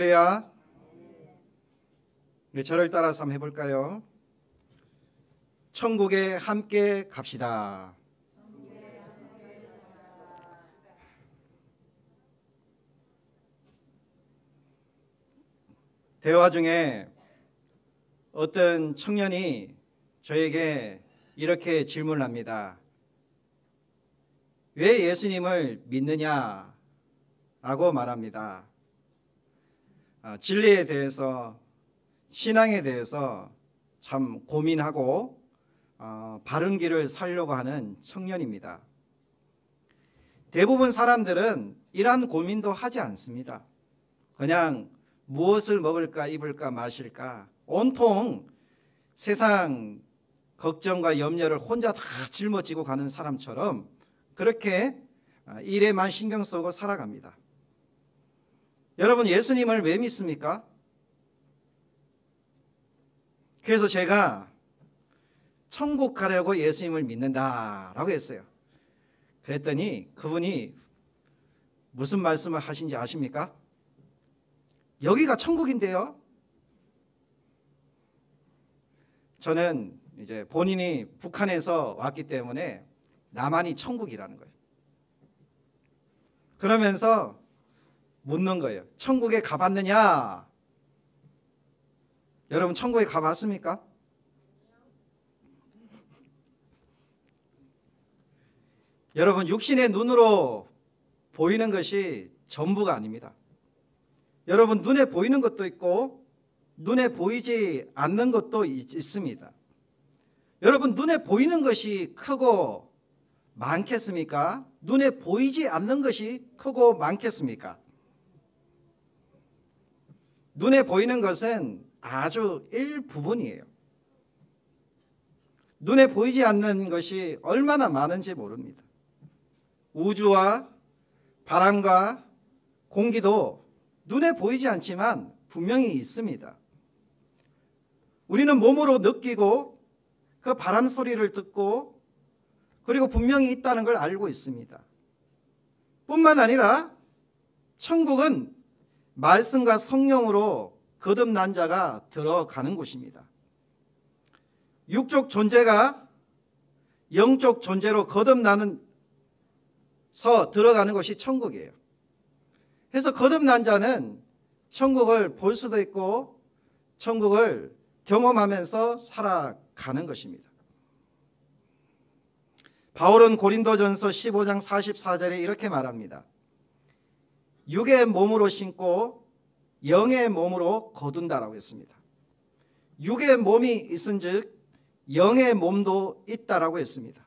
그래야 우리 저를 따라서 한번 해볼까요? 천국에 함께 갑시다. 대화 중에 어떤 청년이 저에게 이렇게 질문을 합니다. 왜 예수님을 믿느냐? 라고 말합니다. 진리에 대해서, 신앙에 대해서 참 고민하고 바른 길을 살려고 하는 청년입니다. 대부분 사람들은 이러한 고민도 하지 않습니다. 그냥 무엇을 먹을까, 입을까, 마실까 온통 세상 걱정과 염려를 혼자 다 짊어지고 가는 사람처럼 그렇게 일에만 신경 쓰고 살아갑니다. 여러분, 예수님을 왜 믿습니까? 그래서 제가 천국 가려고 예수님을 믿는다라고 했어요. 그랬더니 그분이 무슨 말씀을 하신지 아십니까? 여기가 천국인데요. 저는 이제 본인이 북한에서 왔기 때문에 남한이 천국이라는 거예요. 그러면서 묻는 거예요. 천국에 가봤느냐? 여러분, 천국에 가봤습니까? 여러분, 육신의 눈으로 보이는 것이 전부가 아닙니다. 여러분, 눈에 보이는 것도 있고 눈에 보이지 않는 것도 있습니다. 여러분, 눈에 보이는 것이 크고 많겠습니까? 눈에 보이지 않는 것이 크고 많겠습니까? 눈에 보이는 것은 아주 일부분이에요. 눈에 보이지 않는 것이 얼마나 많은지 모릅니다. 우주와 바람과 공기도 눈에 보이지 않지만 분명히 있습니다. 우리는 몸으로 느끼고 그 바람 소리를 듣고 그리고 분명히 있다는 걸 알고 있습니다. 뿐만 아니라 천국은 말씀과 성령으로 거듭난 자가 들어가는 곳입니다. 육적 존재가 영적 존재로 거듭나는 들어가는 것이 천국이에요. 그래서 거듭난 자는 천국을 볼 수도 있고 천국을 경험하면서 살아가는 것입니다. 바울은 고린도전서 15장 44절에 이렇게 말합니다. 육의 몸으로 신고 영의 몸으로 거둔다라고 했습니다. 육의 몸이 있은즉 영의 몸도 있다라고 했습니다.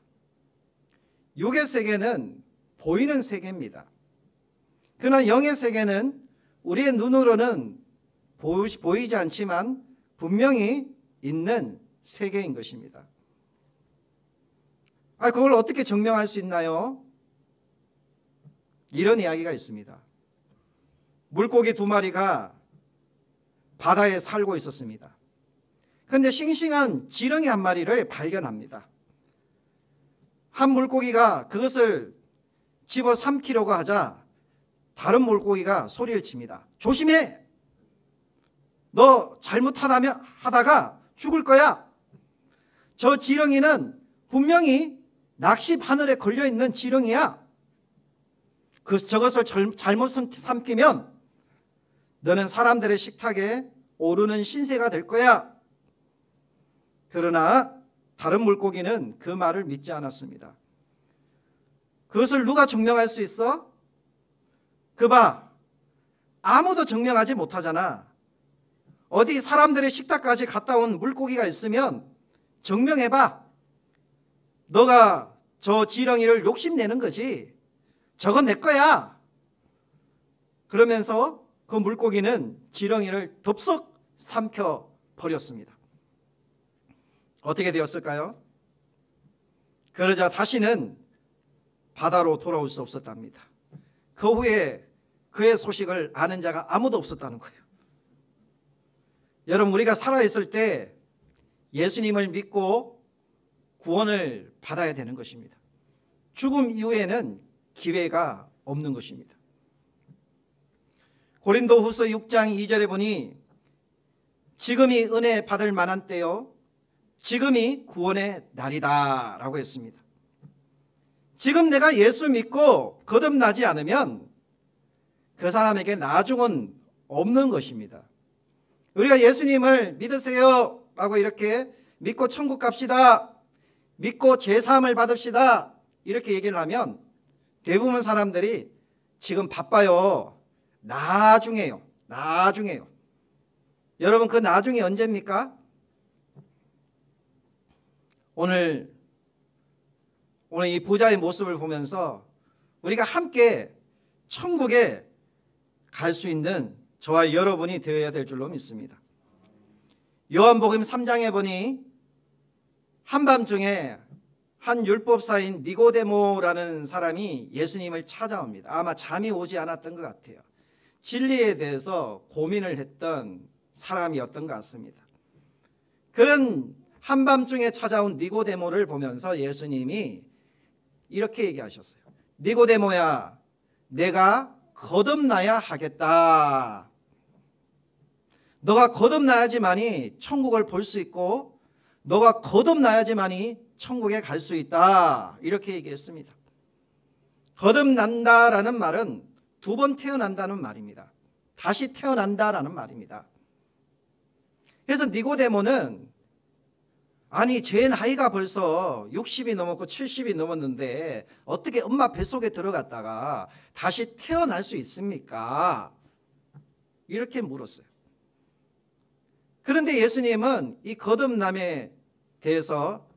육의 세계는 보이는 세계입니다. 그러나 영의 세계는 우리의 눈으로는 보이지 않지만 분명히 있는 세계인 것입니다. 그걸 어떻게 증명할 수 있나요? 이런 이야기가 있습니다. 물고기 2마리가 바다에 살고 있었습니다. 그런데 싱싱한 지렁이 1마리를 발견합니다. 한 물고기가 그것을 집어 삼키려고 하자 다른 물고기가 소리를 칩니다. 조심해! 너 잘못하다가 죽을 거야. 저 지렁이는 분명히 낚시 바늘에 걸려있는 지렁이야. 저것을 잘못 삼키면 너는 사람들의 식탁에 오르는 신세가 될 거야. 그러나 다른 물고기는 그 말을 믿지 않았습니다. 그것을 누가 증명할 수 있어? 그봐, 아무도 증명하지 못하잖아. 어디 사람들의 식탁까지 갔다 온 물고기가 있으면 증명해봐. 너가 저 지렁이를 욕심내는 거지. 저건 내 거야. 그러면서 그 물고기는 지렁이를 덥석 삼켜 버렸습니다. 어떻게 되었을까요? 그러자 다시는 바다로 돌아올 수 없었답니다. 그 후에 그의 소식을 아는 자가 아무도 없었다는 거예요. 여러분, 우리가 살아있을 때 예수님을 믿고 구원을 받아야 되는 것입니다. 죽음 이후에는 기회가 없는 것입니다. 고린도후서 6장 2절에 보니 지금이 은혜 받을 만한 때요, 지금이 구원의 날이다 라고 했습니다. 지금 내가 예수 믿고 거듭나지 않으면 그 사람에게 나중은 없는 것입니다. 우리가 예수님을 믿으세요 라고 이렇게 믿고 천국 갑시다, 믿고 제사함을 받읍시다 이렇게 얘기를 하면 대부분 사람들이 지금 바빠요, 나중에요, 나중에요. 여러분, 그 나중이 언제입니까? 오늘 이 부자의 모습을 보면서 우리가 함께 천국에 갈 수 있는 저와 여러분이 되어야 될 줄로 믿습니다. 요한복음 3장에 보니 한밤중에 한 율법사인 니고데모라는 사람이 예수님을 찾아옵니다. 아마 잠이 오지 않았던 것 같아요. 진리에 대해서 고민을 했던 사람이었던 것 같습니다. 그런 한밤중에 찾아온 니고데모를 보면서 예수님이 이렇게 얘기하셨어요. 니고데모야, 내가 거듭나야 하겠다. 너가 거듭나야지만이 천국을 볼 수 있고 너가 거듭나야지만이 천국에 갈 수 있다. 이렇게 얘기했습니다. 거듭난다라는 말은 두 번 태어난다는 말입니다. 다시 태어난다라는 말입니다. 그래서 니고데모는 아니 제 나이가 벌써 60이 넘었고 70이 넘었는데 어떻게 엄마 뱃속에 들어갔다가 다시 태어날 수 있습니까? 이렇게 물었어요. 그런데 예수님은 이 거듭남에 대해서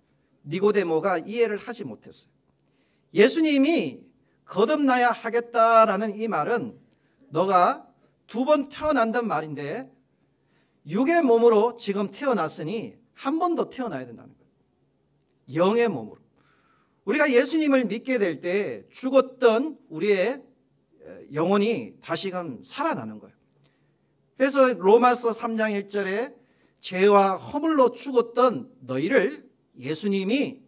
니고데모가 이해를 하지 못했어요. 예수님이 거듭나야 하겠다라는 이 말은 너가 두 번 태어난단 말인데 육의 몸으로 지금 태어났으니 한 번 더 태어나야 된다는 거예요. 영의 몸으로. 우리가 예수님을 믿게 될 때 죽었던 우리의 영혼이 다시금 살아나는 거예요. 그래서 로마서 3장 1절에 죄와 허물로 죽었던 너희를 예수님이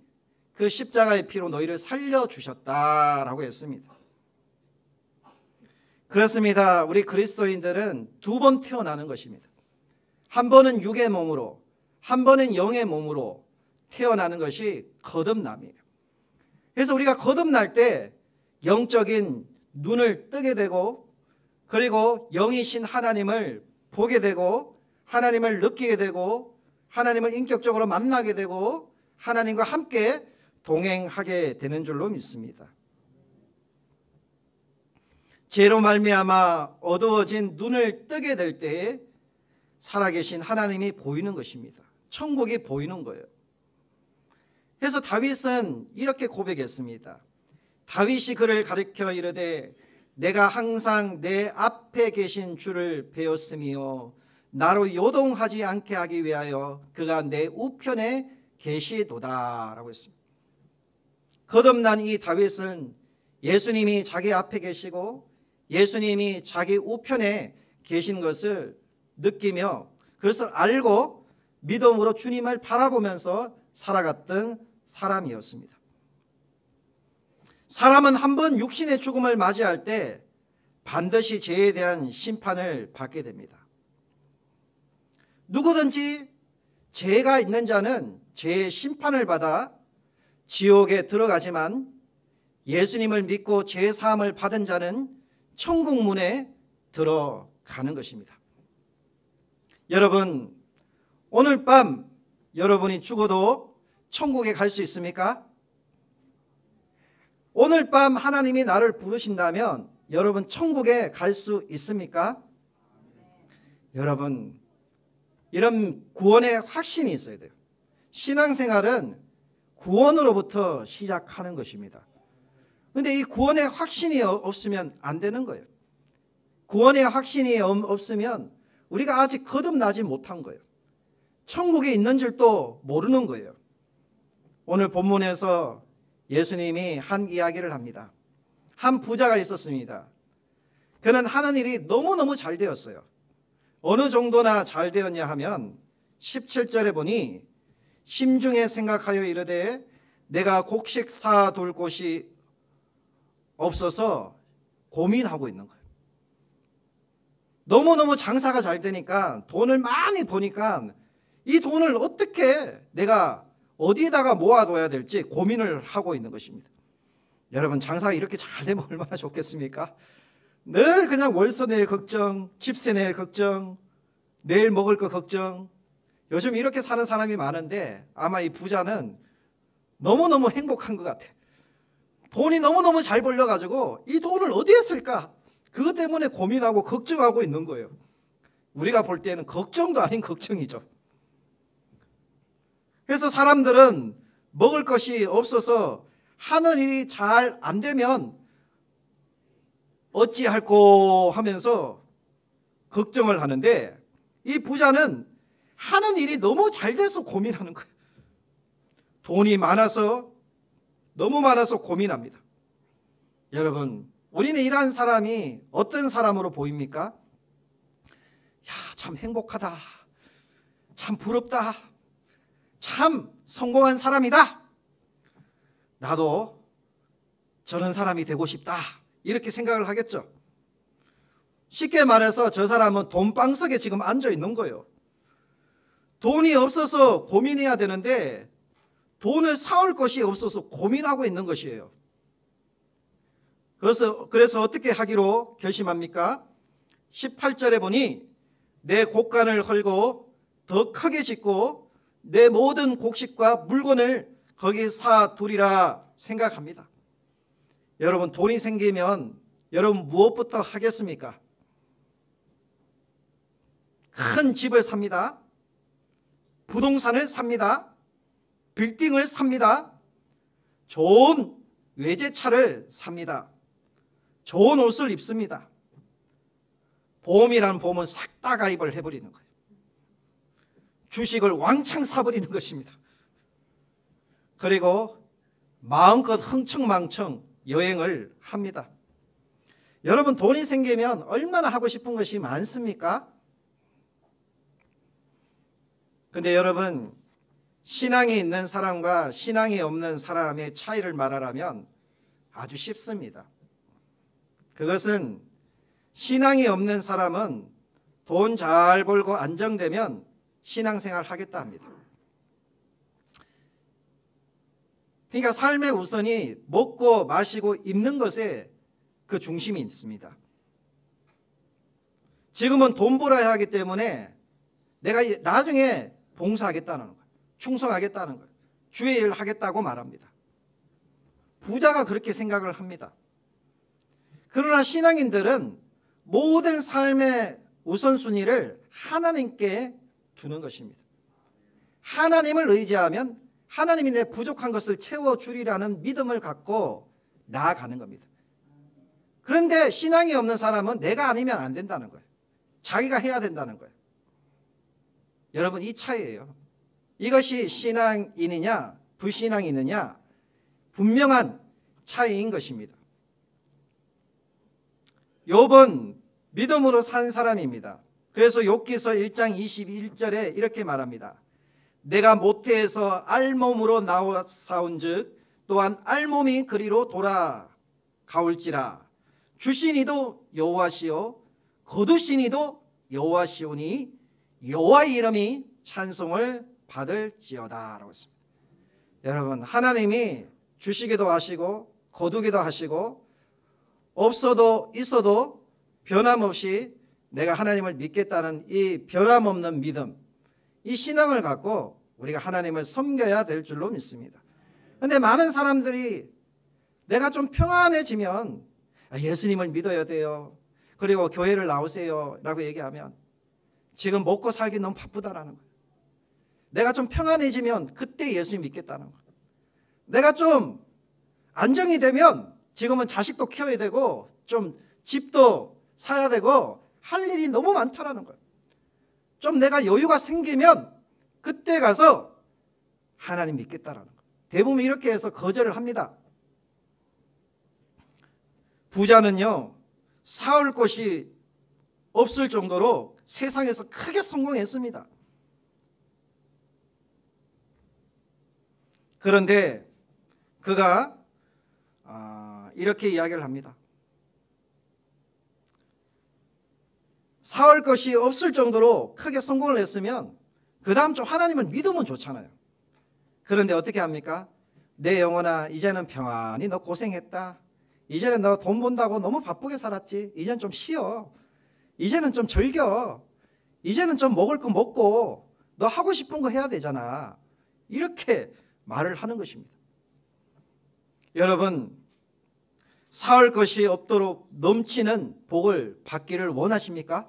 그 십자가의 피로 너희를 살려주셨다라고 했습니다. 그렇습니다. 우리 그리스도인들은 두 번 태어나는 것입니다. 한 번은 육의 몸으로, 한 번은 영의 몸으로 태어나는 것이 거듭남이에요. 그래서 우리가 거듭날 때 영적인 눈을 뜨게 되고 그리고 영이신 하나님을 보게 되고 하나님을 느끼게 되고 하나님을 인격적으로 만나게 되고 하나님과 함께 동행하게 되는 줄로 믿습니다. 죄로 말미암아 어두워진 눈을 뜨게 될 때에 살아계신 하나님이 보이는 것입니다. 천국이 보이는 거예요. 그래서 다윗은 이렇게 고백했습니다. 다윗이 그를 가리켜 이르되 내가 항상 내 앞에 계신 주를 배웠으며 나로 요동하지 않게 하기 위하여 그가 내 우편에 계시도다 라고 했습니다. 거듭난 이 다윗은 예수님이 자기 앞에 계시고 예수님이 자기 우편에 계신 것을 느끼며 그것을 알고 믿음으로 주님을 바라보면서 살아갔던 사람이었습니다. 사람은 한 번 육신의 죽음을 맞이할 때 반드시 죄에 대한 심판을 받게 됩니다. 누구든지 죄가 있는 자는 죄의 심판을 받아 지옥에 들어가지만 예수님을 믿고 죄 사함을 받은 자는 천국 문에 들어가는 것입니다. 여러분, 오늘 밤 여러분이 죽어도 천국에 갈 수 있습니까? 오늘 밤 하나님이 나를 부르신다면 여러분 천국에 갈 수 있습니까? 여러분, 이런 구원의 확신이 있어야 돼요. 신앙생활은 구원으로부터 시작하는 것입니다. 그런데 이 구원의 확신이 없으면 안 되는 거예요. 구원의 확신이 없으면 우리가 아직 거듭나지 못한 거예요. 천국에 있는 줄도 모르는 거예요. 오늘 본문에서 예수님이 한 이야기를 합니다. 한 부자가 있었습니다. 그는 하는 일이 너무너무 잘 되었어요. 어느 정도나 잘 되었냐 하면 17절에 보니 심중에 생각하여 이르되 내가 곡식 사둘 곳이 없어서 고민하고 있는 거예요. 너무너무 장사가 잘 되니까 돈을 많이 버니까 이 돈을 어떻게 내가 어디에다가 모아둬야 될지 고민을 하고 있는 것입니다. 여러분, 장사가 이렇게 잘 되면 얼마나 좋겠습니까? 늘 그냥 월세 낼 걱정, 집세 낼 걱정, 내일 먹을 거 걱정. 요즘 이렇게 사는 사람이 많은데 아마 이 부자는 너무너무 행복한 것 같아. 돈이 너무너무 잘 벌려가지고 이 돈을 어디에 쓸까? 그것 때문에 고민하고 걱정하고 있는 거예요. 우리가 볼 때는 걱정도 아닌 걱정이죠. 그래서 사람들은 먹을 것이 없어서 하는 일이 잘 안 되면 어찌할꼬 하면서 걱정을 하는데, 이 부자는 하는 일이 너무 잘 돼서 고민하는 거예요. 돈이 많아서, 너무 많아서 고민합니다. 여러분, 우리는 이러한 사람이 어떤 사람으로 보입니까? 야, 참 행복하다, 참 부럽다, 참 성공한 사람이다, 나도 저런 사람이 되고 싶다, 이렇게 생각을 하겠죠. 쉽게 말해서 저 사람은 돈방석에 지금 앉아 있는 거예요. 돈이 없어서 고민해야 되는데 돈을 사올 것이 없어서 고민하고 있는 것이에요. 그래서 어떻게 하기로 결심합니까? 18절에 보니 내 곡간을 헐고 더 크게 짓고 내 모든 곡식과 물건을 거기 사두리라 생각합니다. 여러분, 돈이 생기면 여러분 무엇부터 하겠습니까? 큰 집을 삽니다. 부동산을 삽니다. 빌딩을 삽니다. 좋은 외제차를 삽니다. 좋은 옷을 입습니다. 보험이라는 보험은 싹 다 가입을 해버리는 거예요. 주식을 왕창 사버리는 것입니다. 그리고 마음껏 흥청망청 여행을 합니다. 여러분, 돈이 생기면 얼마나 하고 싶은 것이 많습니까? 근데 여러분, 신앙이 있는 사람과 신앙이 없는 사람의 차이를 말하라면 아주 쉽습니다. 그것은 신앙이 없는 사람은 돈 잘 벌고 안정되면 신앙생활 하겠다 합니다. 그러니까 삶의 우선이 먹고 마시고 입는 것에 그 중심이 있습니다. 지금은 돈 벌어야 하기 때문에 내가 나중에 봉사하겠다는 거예요. 충성하겠다는 거예요. 주의 일을 하겠다고 말합니다. 부자가 그렇게 생각을 합니다. 그러나 신앙인들은 모든 삶의 우선순위를 하나님께 두는 것입니다. 하나님을 의지하면 하나님이 내 부족한 것을 채워주리라는 믿음을 갖고 나아가는 겁니다. 그런데 신앙이 없는 사람은 내가 아니면 안 된다는 거예요. 자기가 해야 된다는 거예요. 여러분, 이 차이예요. 이것이 신앙인이냐 불신앙이느냐 분명한 차이인 것입니다. 욥은 믿음으로 산 사람입니다. 그래서 욥기서 1장 21절에 이렇게 말합니다. 내가 모태에서 알몸으로 나와사온즉 또한 알몸이 그리로 돌아가올지라. 주시니도 여호와시요 거두시니도 여호와시오니 여호와의 이름이 찬송을 받을지어다 라고 했습니다. 여러분, 하나님이 주시기도 하시고 거두기도 하시고 없어도 있어도 변함없이 내가 하나님을 믿겠다는 이 변함없는 믿음, 이 신앙을 갖고 우리가 하나님을 섬겨야 될 줄로 믿습니다. 그런데 많은 사람들이 내가 좀 평안해지면 예수님을 믿어야 돼요, 그리고 교회를 나오세요 라고 얘기하면 지금 먹고 살기 너무 바쁘다라는 거예요. 내가 좀 평안해지면 그때 예수님 믿겠다는 거예요. 내가 좀 안정이 되면 지금은 자식도 키워야 되고 좀 집도 사야 되고 할 일이 너무 많다라는 거예요. 좀 내가 여유가 생기면 그때 가서 하나님 믿겠다라는 거예요. 대부분 이렇게 해서 거절을 합니다. 부자는요, 사올 곳이 없을 정도로 세상에서 크게 성공했습니다. 그런데 그가 이렇게 이야기를 합니다. 사올 것이 없을 정도로 크게 성공을 했으면 그 다음 좀 하나님을 믿으면 좋잖아요. 그런데 어떻게 합니까? 내 영혼아, 이제는 평안히 너 고생했다. 이제는 너 돈 번다고 너무 바쁘게 살았지. 이제는 좀 쉬어. 이제는 좀 즐겨. 이제는 좀 먹을 거 먹고 너 하고 싶은 거 해야 되잖아. 이렇게 말을 하는 것입니다. 여러분, 사올 것이 없도록 넘치는 복을 받기를 원하십니까?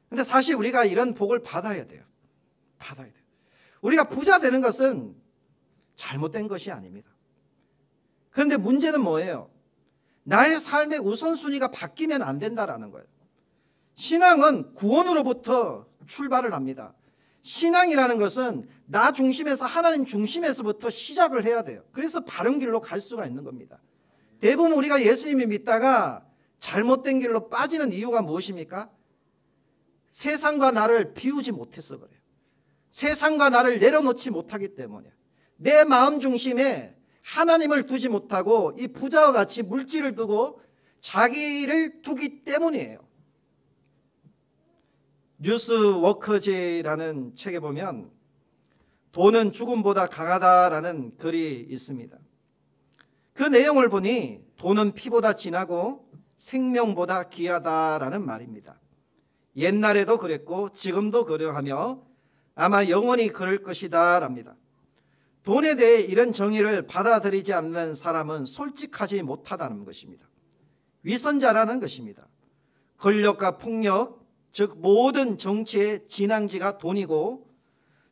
근데 사실 우리가 이런 복을 받아야 돼요. 받아야 돼요. 우리가 부자 되는 것은 잘못된 것이 아닙니다. 그런데 문제는 뭐예요? 나의 삶의 우선순위가 바뀌면 안 된다라는 거예요. 신앙은 구원으로부터 출발을 합니다. 신앙이라는 것은 나 중심에서 하나님 중심에서부터 시작을 해야 돼요. 그래서 바른 길로 갈 수가 있는 겁니다. 대부분 우리가 예수님을 믿다가 잘못된 길로 빠지는 이유가 무엇입니까? 세상과 나를 비우지 못해서 그래요. 세상과 나를 내려놓지 못하기 때문에 내 마음 중심에 하나님을 두지 못하고 이 부자와 같이 물질을 두고 자기를 두기 때문이에요. 뉴스워커지라는 책에 보면 돈은 죽음보다 강하다라는 글이 있습니다. 그 내용을 보니 돈은 피보다 진하고 생명보다 귀하다라는 말입니다. 옛날에도 그랬고 지금도 그러하며 아마 영원히 그럴 것이다 랍니다. 돈에 대해 이런 정의를 받아들이지 않는 사람은 솔직하지 못하다는 것입니다. 위선자라는 것입니다. 권력과 폭력, 즉 모든 정치의 진앙지가 돈이고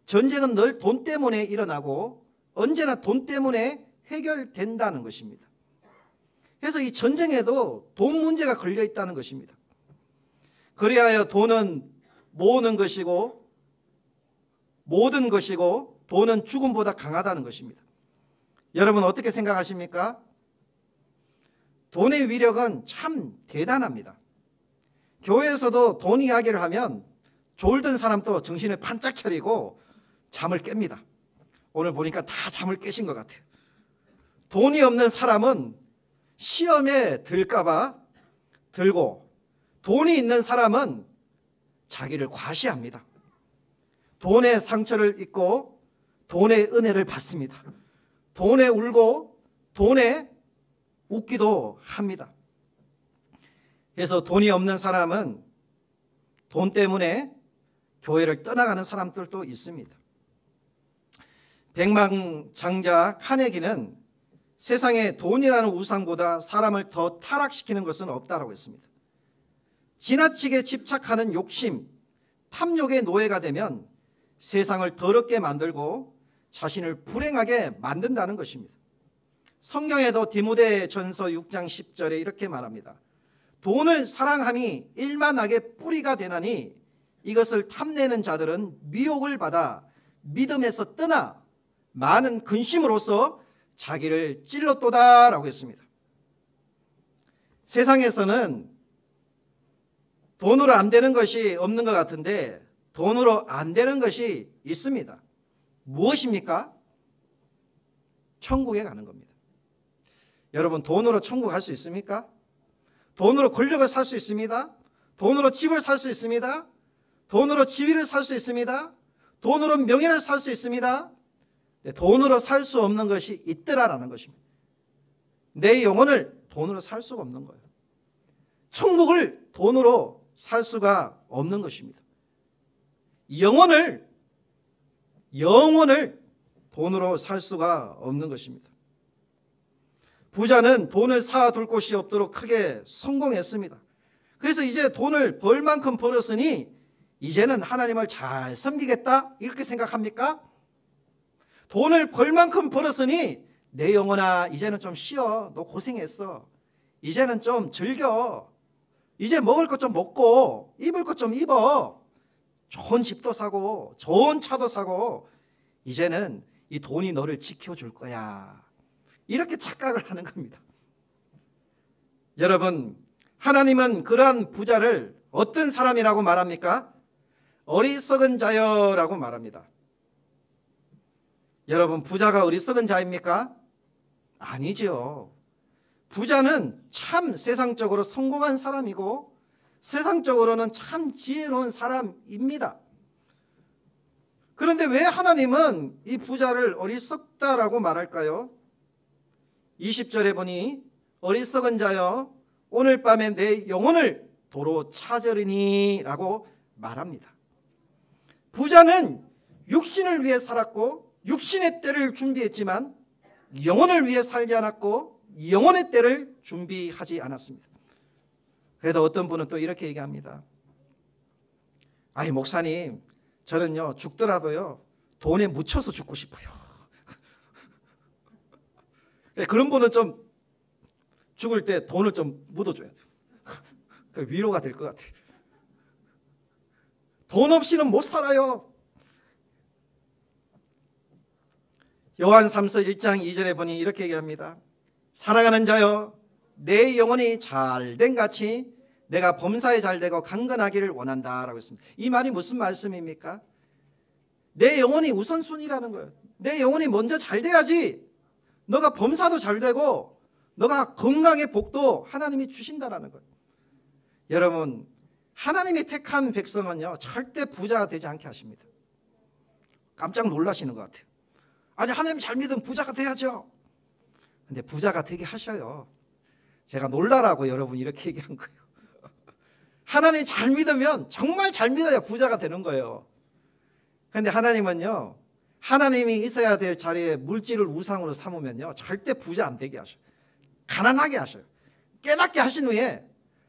전쟁은 늘 돈 때문에 일어나고 언제나 돈 때문에 해결된다는 것입니다. 그래서 이 전쟁에도 돈 문제가 걸려 있다는 것입니다. 그리하여 돈은 모든 것이고 돈은 죽음보다 강하다는 것입니다. 여러분 어떻게 생각하십니까? 돈의 위력은 참 대단합니다. 교회에서도 돈 이야기를 하면 졸던 사람도 정신을 반짝 차리고 잠을 깹니다. 오늘 보니까 다 잠을 깨신 것 같아요. 돈이 없는 사람은 시험에 들까봐 들고 돈이 있는 사람은 자기를 과시합니다. 돈의 상처를 입고 돈의 은혜를 받습니다. 돈에 울고 돈에 웃기도 합니다. 그래서 돈이 없는 사람은 돈 때문에 교회를 떠나가는 사람들도 있습니다. 백만장자 카네기는 세상에 돈이라는 우상보다 사람을 더 타락시키는 것은 없다라고 했습니다. 지나치게 집착하는 욕심, 탐욕의 노예가 되면 세상을 더럽게 만들고 자신을 불행하게 만든다는 것입니다. 성경에도 디모데전서 6장 10절에 이렇게 말합니다. 돈을 사랑함이 일만하게 뿌리가 되나니 이것을 탐내는 자들은 미혹을 받아 믿음에서 떠나 많은 근심으로써 자기를 찔렀도다라고 했습니다. 세상에서는 돈으로 안 되는 것이 없는 것 같은데 돈으로 안 되는 것이 있습니다. 무엇입니까? 천국에 가는 겁니다. 여러분 돈으로 천국 갈 수 있습니까? 돈으로 권력을 살 수 있습니다. 돈으로 집을 살 수 있습니다. 돈으로 지위를 살 수 있습니다. 돈으로 명예를 살 수 있습니다. 돈으로 살 수 없는 것이 있더라라는 것입니다. 내 영혼을 돈으로 살 수가 없는 거예요. 천국을 돈으로 살 수가 없는 것입니다. 영혼을 돈으로 살 수가 없는 것입니다. 부자는 돈을 쌓아둘 곳이 없도록 크게 성공했습니다. 그래서 이제 돈을 벌 만큼 벌었으니 이제는 하나님을 잘 섬기겠다 이렇게 생각합니까? 돈을 벌 만큼 벌었으니 내 영혼아 이제는 좀 쉬어. 너 고생했어. 이제는 좀 즐겨. 이제 먹을 것 좀 먹고 입을 것 좀 입어. 좋은 집도 사고 좋은 차도 사고 이제는 이 돈이 너를 지켜줄 거야. 이렇게 착각을 하는 겁니다. 여러분 하나님은 그러한 부자를 어떤 사람이라고 말합니까? 어리석은 자여라고 말합니다. 여러분 부자가 어리석은 자입니까? 아니죠. 부자는 참 세상적으로 성공한 사람이고 세상적으로는 참 지혜로운 사람입니다. 그런데 왜 하나님은 이 부자를 어리석다라고 말할까요? 20절에 보니 어리석은 자여 오늘 밤에 내 영혼을 도로 찾으리니 라고 말합니다. 부자는 육신을 위해 살았고 육신의 때를 준비했지만 영혼을 위해 살지 않았고 영혼의 때를 준비하지 않았습니다. 그래도 어떤 분은 또 이렇게 얘기합니다. 아이 목사님, 저는요 죽더라도요 돈에 묻혀서 죽고 싶어요. 그런 분은 좀 죽을 때 돈을 좀 묻어줘야 돼요. 위로가 될 것 같아요. 돈 없이는 못 살아요. 요한 3서 1장 2절에 보니 이렇게 얘기합니다. 사랑하는 자여 내 영혼이 잘된 같이 내가 범사에 잘되고 강건하기를 원한다 라고 했습니다. 이 말이 무슨 말씀입니까? 내 영혼이 우선순위라는 거예요. 내 영혼이 먼저 잘 돼야지 너가 범사도 잘 되고 너가 건강의 복도 하나님이 주신다라는 거예요. 여러분, 하나님이 택한 백성은요 절대 부자가 되지 않게 하십니다. 깜짝 놀라시는 것 같아요. 아니 하나님 잘 믿으면 부자가 돼야죠. 근데 부자가 되게 하셔요. 제가 놀라라고 여러분 이렇게 얘기한 거예요. 하나님 잘 믿으면 정말 잘 믿어야 부자가 되는 거예요. 그런데 하나님은요 하나님이 있어야 될 자리에 물질을 우상으로 삼으면요 절대 부자 안 되게 하셔요. 가난하게 하셔요. 깨닫게 하신 후에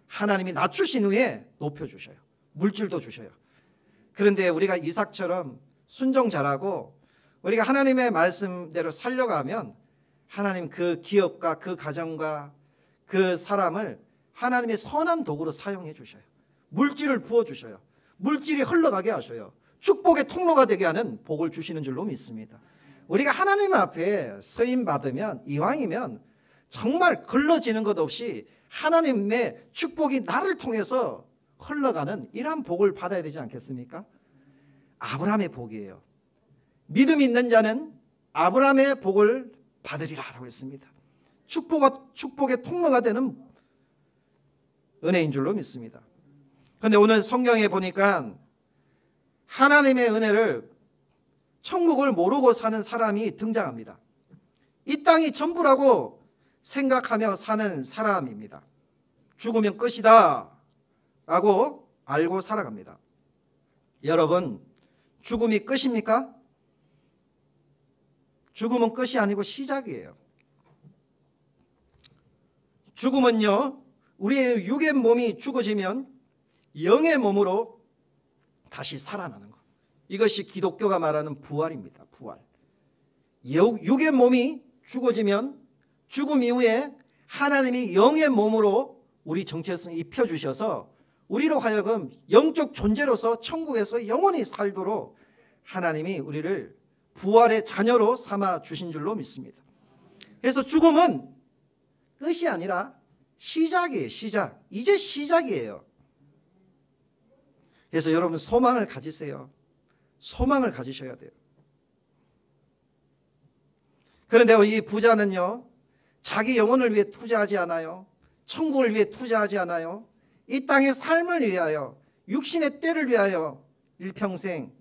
하나님이 낮추신 후에 높여주셔요. 물질도 주셔요. 그런데 우리가 이삭처럼 순종 잘하고 우리가 하나님의 말씀대로 살려가면 하나님 그 기업과 그 가정과 그 사람을 하나님의 선한 도구로 사용해 주셔요. 물질을 부어주셔요. 물질이 흘러가게 하셔요. 축복의 통로가 되게 하는 복을 주시는 줄로 믿습니다. 우리가 하나님 앞에 서임 받으면 이왕이면 정말 걸러지는 것 없이 하나님의 축복이 나를 통해서 흘러가는 이러한 복을 받아야 되지 않겠습니까? 아브라함의 복이에요. 믿음 있는 자는 아브라함의 복을 받으리라 라고 했습니다. 축복의 통로가 되는 은혜인 줄로 믿습니다. 그런데 오늘 성경에 보니까 하나님의 은혜를 천국을 모르고 사는 사람이 등장합니다. 이 땅이 전부라고 생각하며 사는 사람입니다. 죽으면 끝이다 라고 알고 살아갑니다. 여러분, 죽음이 끝입니까? 죽음은 끝이 아니고 시작이에요. 죽음은요 우리의 육의 몸이 죽어지면 영의 몸으로 다시 살아나는 것. 이것이 기독교가 말하는 부활입니다. 부활. 육의 몸이 죽어지면 죽음 이후에 하나님이 영의 몸으로 우리 정체성을 입혀주셔서 우리로 하여금 영적 존재로서 천국에서 영원히 살도록 하나님이 우리를 부활의 자녀로 삼아 주신 줄로 믿습니다. 그래서 죽음은 끝이 아니라 시작이에요. 시작. 이제 시작이에요. 그래서 여러분 소망을 가지세요. 소망을 가지셔야 돼요. 그런데 이 부자는요 자기 영혼을 위해 투자하지 않아요. 천국을 위해 투자하지 않아요. 이 땅의 삶을 위하여 육신의 때를 위하여 일평생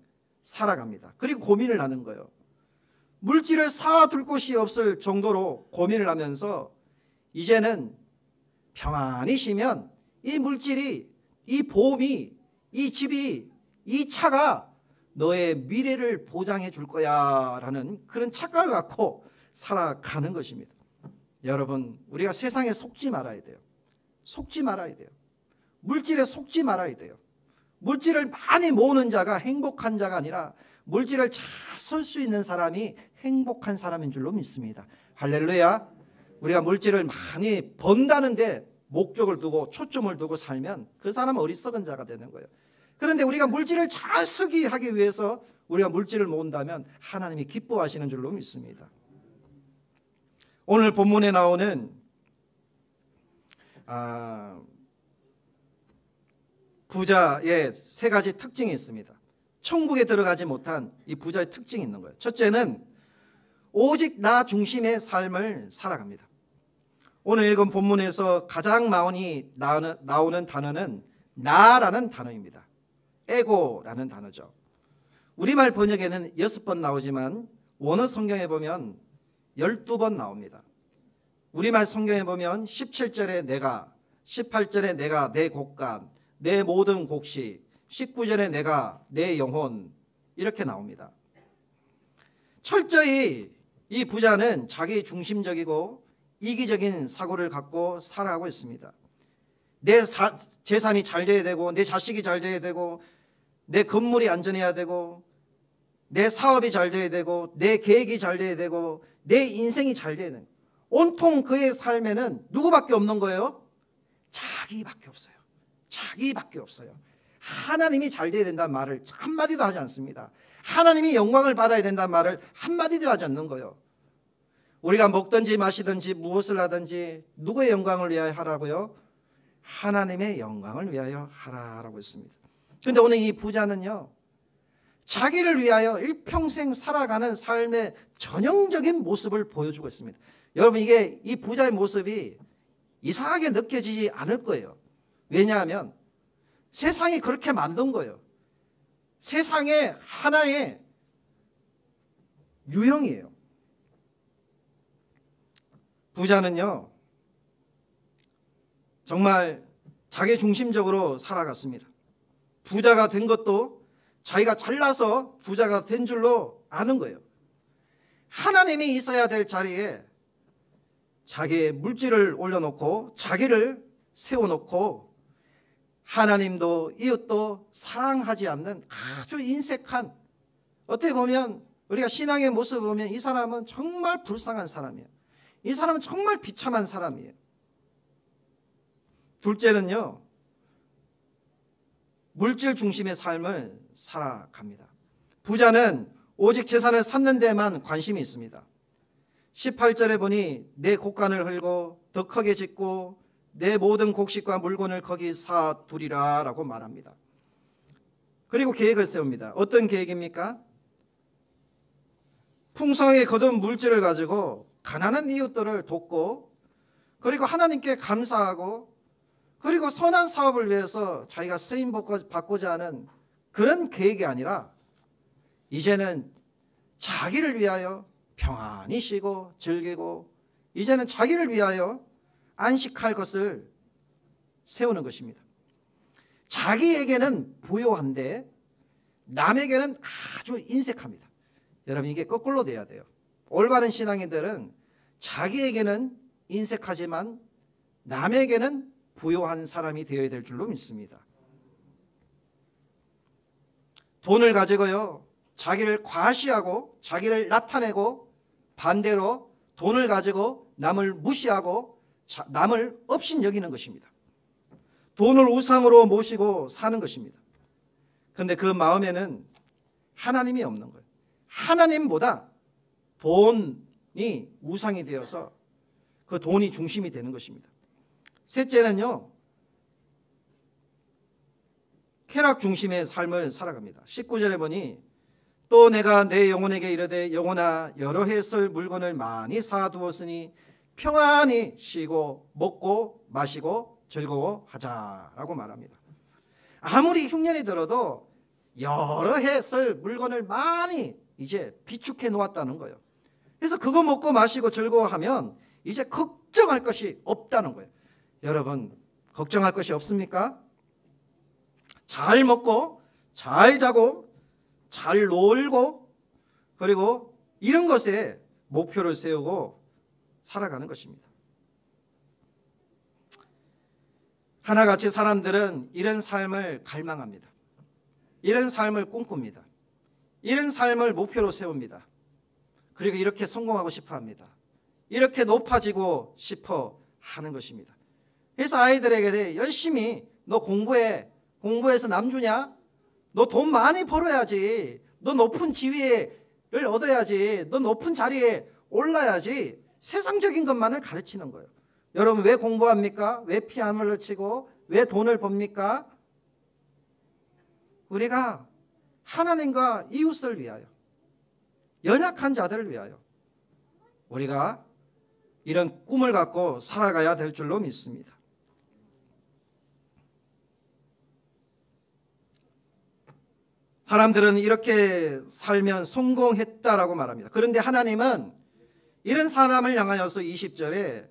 살아갑니다. 그리고 고민을 하는 거예요. 물질을 쌓아둘 곳이 없을 정도로 고민을 하면서 이제는 평안히 쉬면 이 물질이, 이 보험이, 이 집이, 이 차가 너의 미래를 보장해 줄 거야 라는 그런 착각을 갖고 살아가는 것입니다. 여러분, 우리가 세상에 속지 말아야 돼요. 속지 말아야 돼요. 물질에 속지 말아야 돼요. 물질을 많이 모으는 자가 행복한 자가 아니라 물질을 잘 쓸 수 있는 사람이 행복한 사람인 줄로 믿습니다. 할렐루야. 우리가 물질을 많이 번다는데 목적을 두고 초점을 두고 살면 그 사람은 어리석은 자가 되는 거예요. 그런데 우리가 물질을 잘 쓰기 하기 위해서 우리가 물질을 모은다면 하나님이 기뻐하시는 줄로 믿습니다. 오늘 본문에 나오는 부자의 세 가지 특징이 있습니다. 천국에 들어가지 못한 이 부자의 특징이 있는 거예요. 첫째는 오직 나 중심의 삶을 살아갑니다. 오늘 읽은 본문에서 가장 많이 나오는 단어는 나라는 단어입니다. 에고라는 단어죠. 우리말 번역에는 6번 나오지만 원어 성경에 보면 12번 나옵니다. 우리말 성경에 보면 17절에 내가, 18절에 내가 내 곡간, 내 모든 곡식, 19절에 내가 내 영혼, 이렇게 나옵니다. 철저히 이 부자는 자기 중심적이고 이기적인 사고를 갖고 살아가고 있습니다. 내 재산이 잘 돼야 되고, 내 자식이 잘 돼야 되고, 내 건물이 안전해야 되고, 내 사업이 잘 돼야 되고, 내 계획이 잘 돼야 되고, 내 인생이 잘 돼야 되는, 온통 그의 삶에는 누구밖에 없는 거예요? 자기밖에 없어요. 자기밖에 없어요. 하나님이 잘 돼야 된다는 말을 한마디도 하지 않습니다. 하나님이 영광을 받아야 된다는 말을 한마디도 하지 않는 거예요. 우리가 먹든지 마시든지 무엇을 하든지 누구의 영광을 위하여 하라고요? 하나님의 영광을 위하여 하라라고 했습니다. 그런데 오늘 이 부자는요, 자기를 위하여 일평생 살아가는 삶의 전형적인 모습을 보여주고 있습니다. 여러분, 이게 이 부자의 모습이 이상하게 느껴지지 않을 거예요. 왜냐하면 세상이 그렇게 만든 거예요. 세상의 하나의 유형이에요. 부자는요, 정말 자기 중심적으로 살아갔습니다. 부자가 된 것도 자기가 잘나서 부자가 된 줄로 아는 거예요. 하나님이 있어야 될 자리에 자기의 물질을 올려놓고 자기를 세워놓고 하나님도 이웃도 사랑하지 않는 아주 인색한, 어떻게 보면 우리가 신앙의 모습을 보면 이 사람은 정말 불쌍한 사람이에요. 이 사람은 정말 비참한 사람이에요. 둘째는요, 물질 중심의 삶을 살아갑니다. 부자는 오직 재산을 쌓는 데만 관심이 있습니다. 18절에 보니 내 곡간을 헐고 더 크게 짓고 내 모든 곡식과 물건을 거기 쌓아두리라 라고 말합니다. 그리고 계획을 세웁니다. 어떤 계획입니까? 풍성하게 거둔 물질을 가지고 가난한 이웃들을 돕고, 그리고 하나님께 감사하고, 그리고 선한 사업을 위해서 자기가 쓰임 받고자 하는 그런 계획이 아니라 이제는 자기를 위하여 평안히 쉬고 즐기고, 이제는 자기를 위하여 안식할 것을 세우는 것입니다. 자기에게는 부요한데 남에게는 아주 인색합니다. 여러분, 이게 거꾸로 돼야 돼요. 올바른 신앙인들은 자기에게는 인색하지만 남에게는 부요한 사람이 되어야 될 줄로 믿습니다. 돈을 가지고요, 자기를 과시하고 자기를 나타내고, 반대로 돈을 가지고 남을 무시하고 남을 업신여기는 것입니다. 돈을 우상으로 모시고 사는 것입니다. 그런데 그 마음에는 하나님이 없는 거예요. 하나님보다 돈이 우상이 되어서 그 돈이 중심이 되는 것입니다. 셋째는요, 쾌락 중심의 삶을 살아갑니다. 19절에 보니 또 내가 내 영혼에게 이르되 영혼아 여러 해 쓸 물건을 많이 쌓아두었으니 평안히 쉬고 먹고 마시고 즐거워하자라고 말합니다. 아무리 흉년이 들어도 여러 해 쓸 물건을 많이 이제 비축해 놓았다는 거예요. 그래서 그거 먹고 마시고 즐거워하면 이제 걱정할 것이 없다는 거예요. 여러분, 걱정할 것이 없습니까? 잘 먹고 잘 자고 잘 놀고, 그리고 이런 것에 목표를 세우고 살아가는 것입니다. 하나같이 사람들은 이런 삶을 갈망합니다. 이런 삶을 꿈꿉니다. 이런 삶을 목표로 세웁니다. 그리고 이렇게 성공하고 싶어 합니다. 이렇게 높아지고 싶어 하는 것입니다. 그래서 아이들에게 열심히 너 공부해서 남주냐? 너 돈 많이 벌어야지. 너 높은 지위를 얻어야지. 너 높은 자리에 올라야지. 세상적인 것만을 가르치는 거예요. 여러분, 왜 공부합니까? 왜 피아노를 치고 왜 돈을 법니까? 우리가 하나님과 이웃을 위하여, 연약한 자들을 위하여 우리가 이런 꿈을 갖고 살아가야 될 줄로 믿습니다. 사람들은 이렇게 살면 성공했다라고 말합니다. 그런데 하나님은 이런 사람을 향하여서 20절에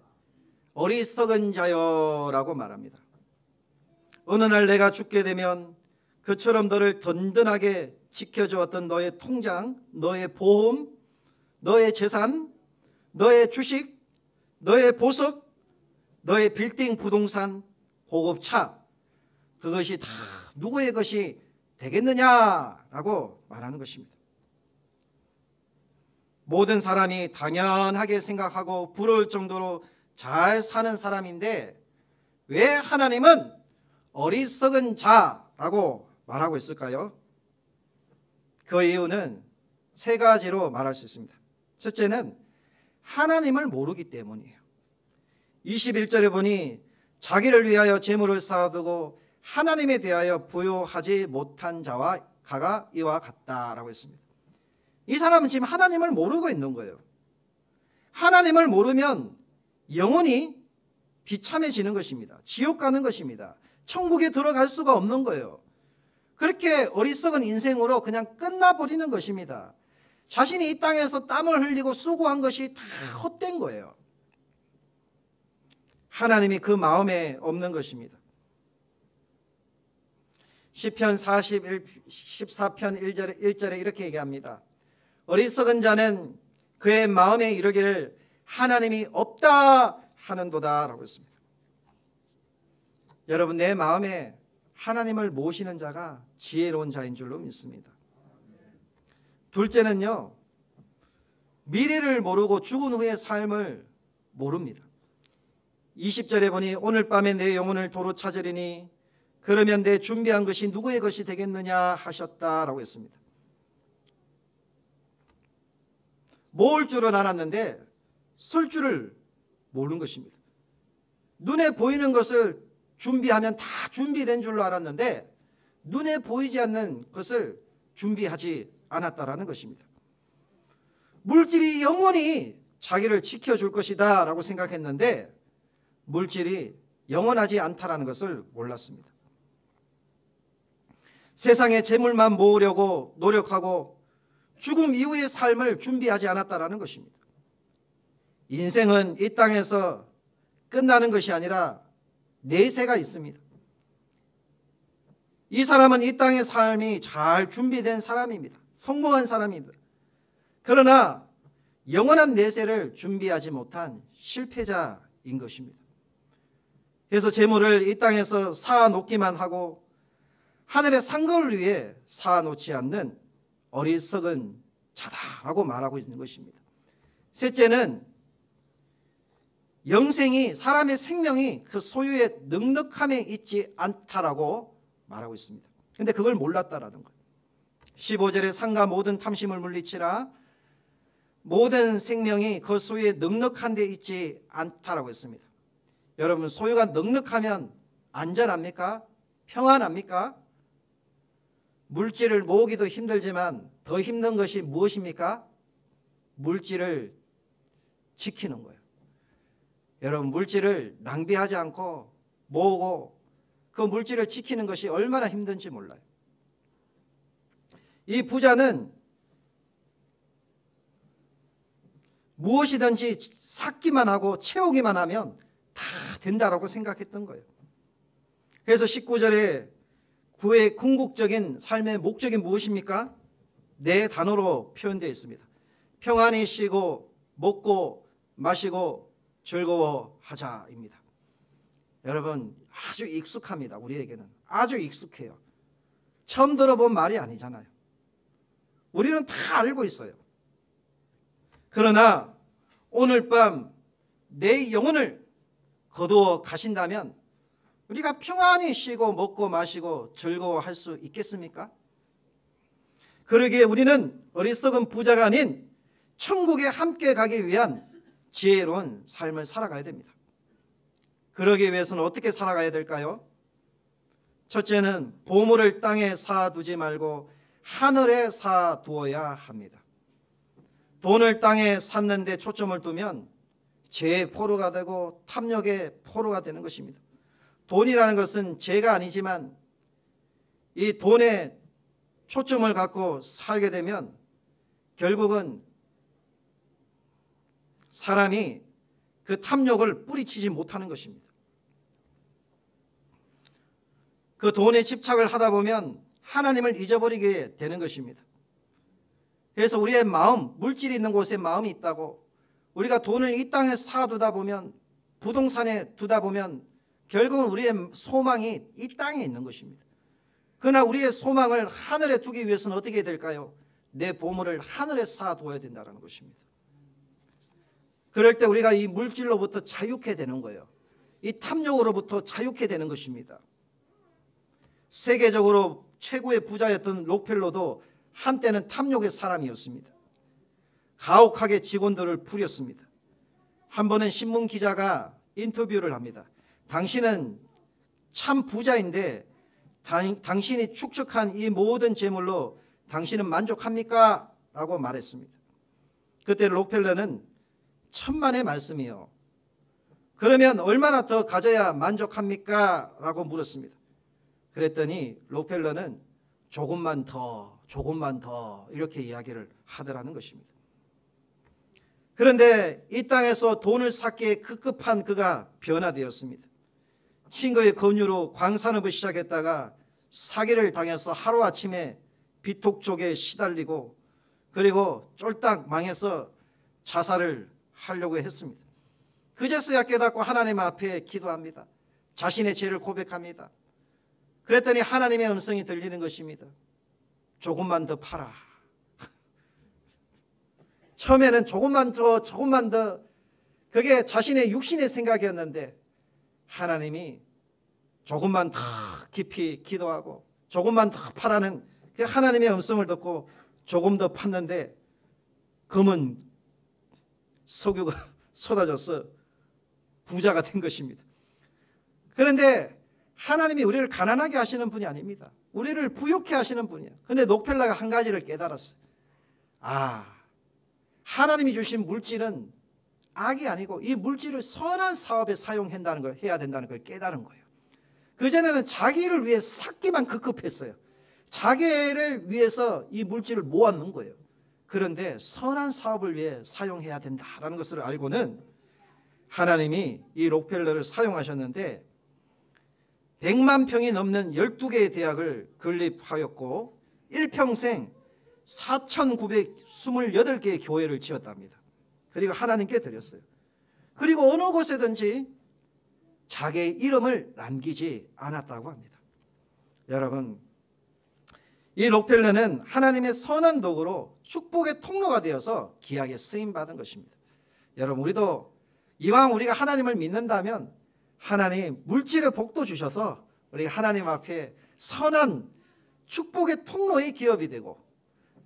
어리석은 자여라고 말합니다. 어느 날 내가 죽게 되면 그처럼 너를 든든하게 지켜주었던 너의 통장, 너의 보험, 너의 재산, 너의 주식, 너의 보석, 너의 빌딩 부동산, 고급차, 그것이 다 누구의 것이 되겠느냐라고 말하는 것입니다. 모든 사람이 당연하게 생각하고 부러울 정도로 잘 사는 사람인데 왜 하나님은 어리석은 자라고 말하고 있을까요? 그 이유는 세 가지로 말할 수 있습니다. 첫째는 하나님을 모르기 때문이에요. 21절에 보니 자기를 위하여 재물을 쌓아두고 하나님에 대하여 부요하지 못한 자와 가가 이와 같다라고 했습니다. 이 사람은 지금 하나님을 모르고 있는 거예요. 하나님을 모르면 영혼이 비참해지는 것입니다. 지옥 가는 것입니다. 천국에 들어갈 수가 없는 거예요. 그렇게 어리석은 인생으로 그냥 끝나버리는 것입니다. 자신이 이 땅에서 땀을 흘리고 수고한 것이 다 헛된 거예요. 하나님이 그 마음에 없는 것입니다. 시편 14편 1절에 이렇게 얘기합니다. 어리석은 자는 그의 마음에 이르기를 하나님이 없다 하는도다 라고 했습니다. 여러분, 내 마음에 하나님을 모시는 자가 지혜로운 자인 줄로 믿습니다. 둘째는요, 미래를 모르고 죽은 후의 삶을 모릅니다. 20절에 보니 오늘 밤에 내 영혼을 도로 찾으리니 그러면 내 준비한 것이 누구의 것이 되겠느냐 하셨다라고 했습니다. 모을 줄은 알았는데 쓸 줄을 모르는 것입니다. 눈에 보이는 것을 준비하면 다 준비된 줄로 알았는데 눈에 보이지 않는 것을 준비하지 않았다라는 것입니다. 물질이 영원히 자기를 지켜줄 것이다 라고 생각했는데 물질이 영원하지 않다라는 것을 몰랐습니다. 세상에 재물만 모으려고 노력하고 죽음 이후의 삶을 준비하지 않았다라는 것입니다. 인생은 이 땅에서 끝나는 것이 아니라 내세가 있습니다. 이 사람은 이 땅의 삶이 잘 준비된 사람입니다. 성공한 사람입니다. 그러나 영원한 내세를 준비하지 못한 실패자인 것입니다. 그래서 재물을 이 땅에서 쌓아놓기만 하고 하늘의 상급을 위해 쌓아놓지 않는 어리석은 자다라고 말하고 있는 것입니다. 셋째는 영생이, 사람의 생명이 그 소유의 넉넉함에 있지 않다라고 말하고 있습니다. 그런데 그걸 몰랐다라는 거예요. 15절에 상가 모든 탐심을 물리치라, 모든 생명이 그 소유의 넉넉한 데 있지 않다라고 했습니다. 여러분, 소유가 넉넉하면 안전합니까? 평안합니까? 물질을 모으기도 힘들지만 더 힘든 것이 무엇입니까? 물질을 지키는 거예요. 여러분, 물질을 낭비하지 않고 모으고 그 물질을 지키는 것이 얼마나 힘든지 몰라요. 이 부자는 무엇이든지 삭기만 하고 채우기만 하면 다 된다라고 생각했던 거예요. 그래서 19절에 그의 궁극적인 삶의 목적이 무엇입니까? 네 단어로 표현되어 있습니다. 평안히 쉬고 먹고 마시고 즐거워하자입니다. 여러분, 아주 익숙합니다. 우리에게는 아주 익숙해요. 처음 들어본 말이 아니잖아요. 우리는 다 알고 있어요. 그러나 오늘 밤 내 영혼을 거두어 가신다면 우리가 평안히 쉬고 먹고 마시고 즐거워할 수 있겠습니까? 그러기에 우리는 어리석은 부자가 아닌 천국에 함께 가기 위한 지혜로운 삶을 살아가야 됩니다. 그러기 위해서는 어떻게 살아가야 될까요? 첫째는 보물을 땅에 쌓아두지 말고 하늘에 쌓아두어야 합니다. 돈을 땅에 샀는데 초점을 두면 죄의 포로가 되고 탐욕의 포로가 되는 것입니다. 돈이라는 것은 죄가 아니지만 이 돈에 초점을 갖고 살게 되면 결국은 사람이 그 탐욕을 뿌리치지 못하는 것입니다. 그 돈에 집착을 하다 보면 하나님을 잊어버리게 되는 것입니다. 그래서 우리의 마음, 물질이 있는 곳에 마음이 있다고, 우리가 돈을 이 땅에 쌓아두다 보면, 부동산에 두다 보면 결국은 우리의 소망이 이 땅에 있는 것입니다. 그러나 우리의 소망을 하늘에 두기 위해서는 어떻게 해야 될까요? 내 보물을 하늘에 쌓아둬야 된다는 것입니다. 그럴 때 우리가 이 물질로부터 자유케 되는 거예요. 이 탐욕으로부터 자유케 되는 것입니다. 세계적으로 최고의 부자였던 록펠러도 한때는 탐욕의 사람이었습니다. 가혹하게 직원들을 부렸습니다. 한 번은 신문 기자가 인터뷰를 합니다. 당신은 참 부자인데 당신이 축적한 이 모든 재물로 당신은 만족합니까? 라고 말했습니다. 그때 록펠러는 천만의 말씀이요. 그러면 얼마나 더 가져야 만족합니까? 라고 물었습니다. 그랬더니 록펠러는 조금만 더 이렇게 이야기를 하더라는 것입니다. 그런데 이 땅에서 돈을 쌓기에 급급한 그가 변화되었습니다. 친구의 권유로 광산업을 시작했다가 사기를 당해서 하루아침에 비톡족에 시달리고 그리고 쫄딱 망해서 자살을 하려고 했습니다. 그제서야 깨닫고 하나님 앞에 기도합니다. 자신의 죄를 고백합니다. 그랬더니 하나님의 음성이 들리는 것입니다. 조금만 더 팔아. 처음에는 조금만 더 그게 자신의 육신의 생각이었는데 하나님이 조금만 더 깊이 기도하고 조금만 더 파라는 그 하나님의 음성을 듣고 조금 더 팠는데 검은 석유가 쏟아져서 부자가 된 것입니다. 그런데 하나님이 우리를 가난하게 하시는 분이 아닙니다. 우리를 부유케 하시는 분이에요. 그런데 록펠러가 한 가지를 깨달았어요. 하나님이 주신 물질은 악이 아니고 이 물질을 선한 사업에 해야 된다는 걸 깨달은 거예요. 그전에는 자기를 위해 쌓기만 급급했어요. 자기를 위해서 이 물질을 모아놓은 거예요. 그런데 선한 사업을 위해 사용해야 된다라는 것을 알고는 하나님이 이 록펠러를 사용하셨는데 100만 평이 넘는 12개의 대학을 건립하였고 일평생 4,928개의 교회를 지었답니다. 그리고 하나님께 드렸어요. 그리고 어느 곳에든지 자기의 이름을 남기지 않았다고 합니다. 여러분, 이 록펠러는 하나님의 선한 도구로 축복의 통로가 되어서 귀하게 쓰임받은 것입니다. 여러분, 우리도 이왕 우리가 하나님을 믿는다면 하나님 물질의 복도 주셔서 우리가 하나님 앞에 선한 축복의 통로의 기업이 되고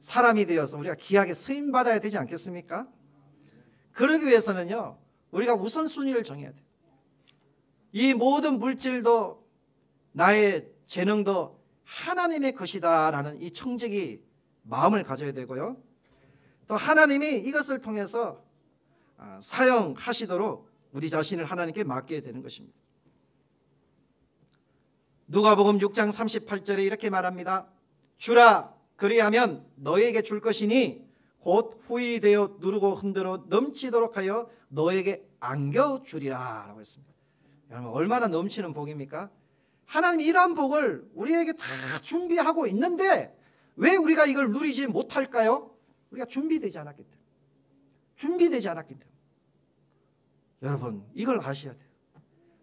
사람이 되어서 우리가 귀하게 쓰임받아야 되지 않겠습니까? 그러기 위해서는요, 우리가 우선순위를 정해야 돼요. 이 모든 물질도 나의 재능도 하나님의 것이다 라는 이 청지기 마음을 가져야 되고요. 또 하나님이 이것을 통해서 사용하시도록 우리 자신을 하나님께 맡겨야 되는 것입니다. 누가복음 6장 38절에 이렇게 말합니다. 주라, 그리하면 너에게 줄 것이니 곧 후히 되어 누르고 흔들어 넘치도록 하여 너에게 안겨주리라 라고 했습니다. 여러분, 얼마나 넘치는 복입니까? 하나님이 이러한 복을 우리에게 다 준비하고 있는데 왜 우리가 이걸 누리지 못할까요? 우리가 준비되지 않았기 때문에. 여러분, 이걸 아셔야 돼요.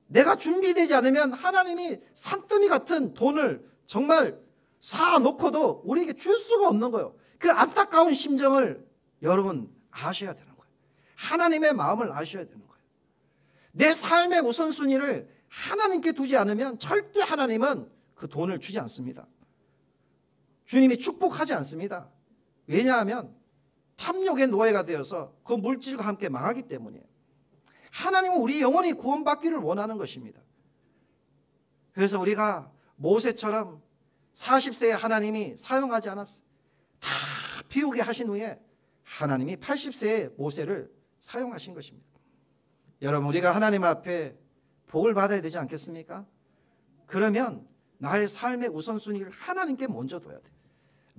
내가 준비되지 않으면 하나님이 산더미 같은 돈을 정말 쌓아놓고도 우리에게 줄 수가 없는 거예요. 그 안타까운 심정을 여러분 아셔야 되는 거예요. 하나님의 마음을 아셔야 되는 거예요. 내 삶의 우선순위를 하나님께 두지 않으면 절대 하나님은 그 돈을 주지 않습니다. 주님이 축복하지 않습니다. 왜냐하면 탐욕의 노예가 되어서 그 물질과 함께 망하기 때문이에요. 하나님은 우리 영혼이 구원받기를 원하는 것입니다. 그래서 우리가 모세처럼 40세에 하나님이 사용하지 않았어요. 다 비우게 하신 후에 하나님이 80세에 모세를 사용하신 것입니다. 여러분, 우리가 하나님 앞에 복을 받아야 되지 않겠습니까? 그러면 나의 삶의 우선순위를 하나님께 먼저 둬야 돼요.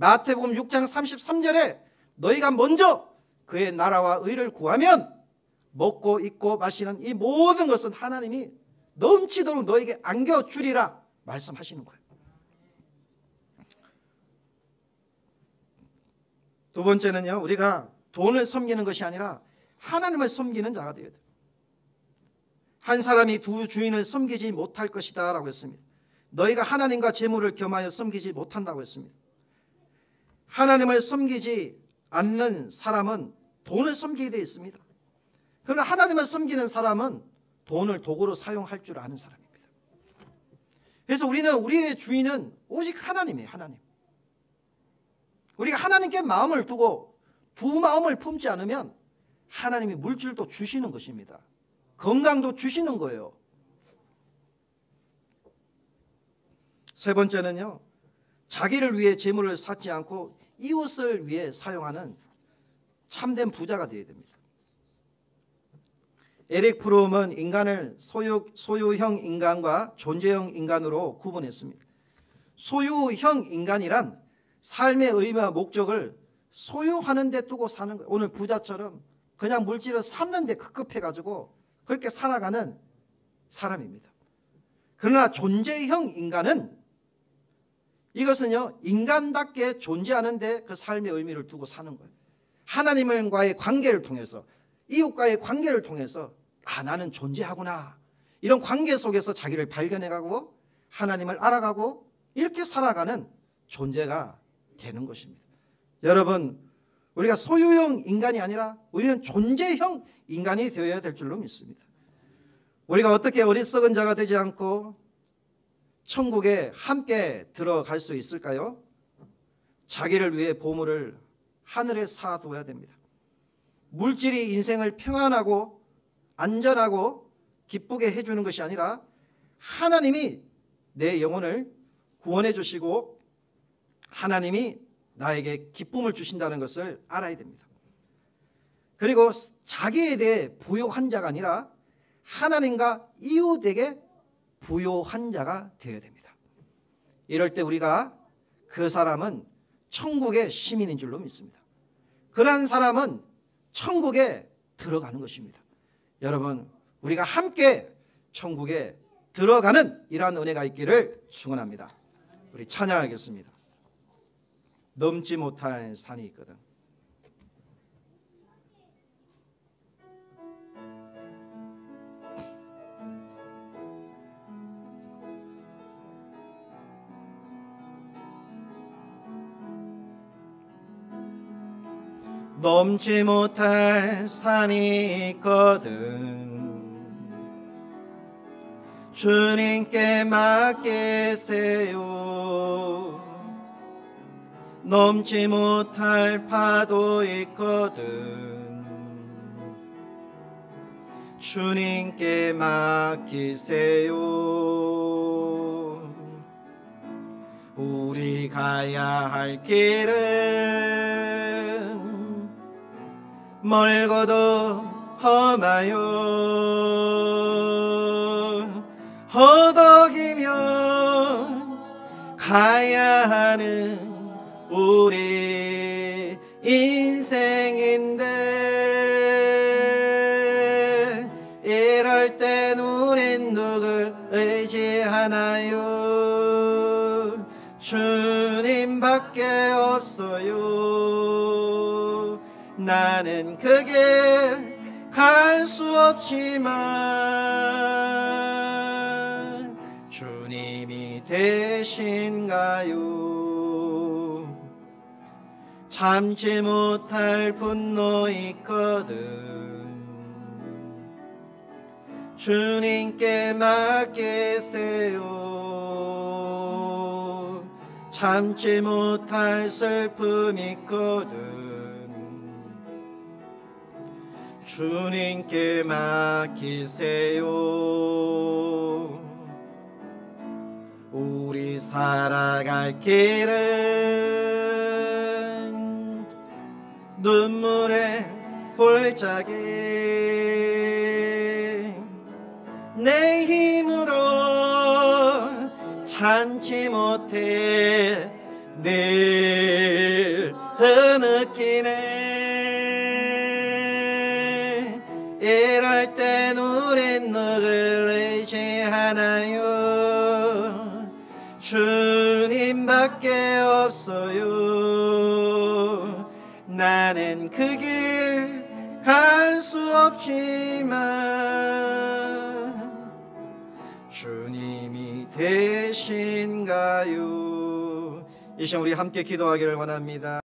마태복음 6장 33절에 너희가 먼저 그의 나라와 의를 구하면 먹고 입고 마시는 이 모든 것은 하나님이 넘치도록 너에게 안겨주리라 말씀하시는 거예요. 두 번째는요, 우리가 돈을 섬기는 것이 아니라 하나님을 섬기는 자가 되어야 돼요. 한 사람이 두 주인을 섬기지 못할 것이다 라고 했습니다. 너희가 하나님과 재물을 겸하여 섬기지 못한다고 했습니다. 하나님을 섬기지 않는 사람은 돈을 섬기게 되어 있습니다. 그러나 하나님을 섬기는 사람은 돈을 도구로 사용할 줄 아는 사람입니다. 그래서 우리의 주인은 오직 하나님이에요. 하나님. 우리가 하나님께 마음을 두고 두 마음을 품지 않으면 하나님이 물질도 주시는 것입니다. 건강도 주시는 거예요. 세 번째는요, 자기를 위해 재물을 쌓지 않고 이웃을 위해 사용하는 참된 부자가 되어야 됩니다. 에릭 프롬은 인간을 소유형 인간과 존재형 인간으로 구분했습니다. 소유형 인간이란 삶의 의미와 목적을 소유하는 데 두고 사는 거예요. 오늘 부자처럼 그냥 물질을 샀는 데 급급해가지고 그렇게 살아가는 사람입니다. 그러나 존재형 인간은 이것은요, 인간답게 존재하는데 그 삶의 의미를 두고 사는 거예요. 하나님과의 관계를 통해서, 이웃과의 관계를 통해서 나는 존재하구나, 이런 관계 속에서 자기를 발견해가고 하나님을 알아가고 이렇게 살아가는 존재가 되는 것입니다. 여러분, 우리가 소유형 인간이 아니라 우리는 존재형 인간이 되어야 될 줄로 믿습니다. 우리가 어떻게 어리석은 자가 되지 않고 천국에 함께 들어갈 수 있을까요? 자기를 위해 보물을 하늘에 쌓아둬야 됩니다. 물질이 인생을 평안하고 안전하고 기쁘게 해주는 것이 아니라 하나님이 내 영혼을 구원해 주시고 하나님이 나에게 기쁨을 주신다는 것을 알아야 됩니다. 그리고 자기에 대해 부요한 자가 아니라 하나님과 이웃에게 부요한 자가 되어야 됩니다. 이럴 때 우리가 그 사람은 천국의 시민인 줄로 믿습니다. 그러한 사람은 천국에 들어가는 것입니다. 여러분, 우리가 함께 천국에 들어가는 이러한 은혜가 있기를 축원합니다. 우리 찬양하겠습니다. 넘지 못할 산이 있거든. 넘지 못할 산이 있거든. 주님께 맡기세요. 넘지 못할 파도 있거든. 주님께 맡기세요. 우리 가야 할 길은 멀고도 험하여 허덕이며 가야 하는 우리 인생인데 이럴 땐 우린 누굴 의지하나요? 주님밖에 없어요. 나는 그 길 갈 수 없지만 주님이 되신가요? 참지 못할 분노 있거든. 주님께 맡기세요. 참지 못할 슬픔 있거든. 주님께 맡기세요. 우리 살아갈 길은 눈물의 골짜기. 내 힘으로 참지 못해 늘 흐느끼네. 이럴 땐 우린 누굴 의지하나요? 주님밖에 없어요. 나는 그 길 갈 수 없지만 주님이 되신가요? 이 시간 우리 함께 기도하기를 원합니다.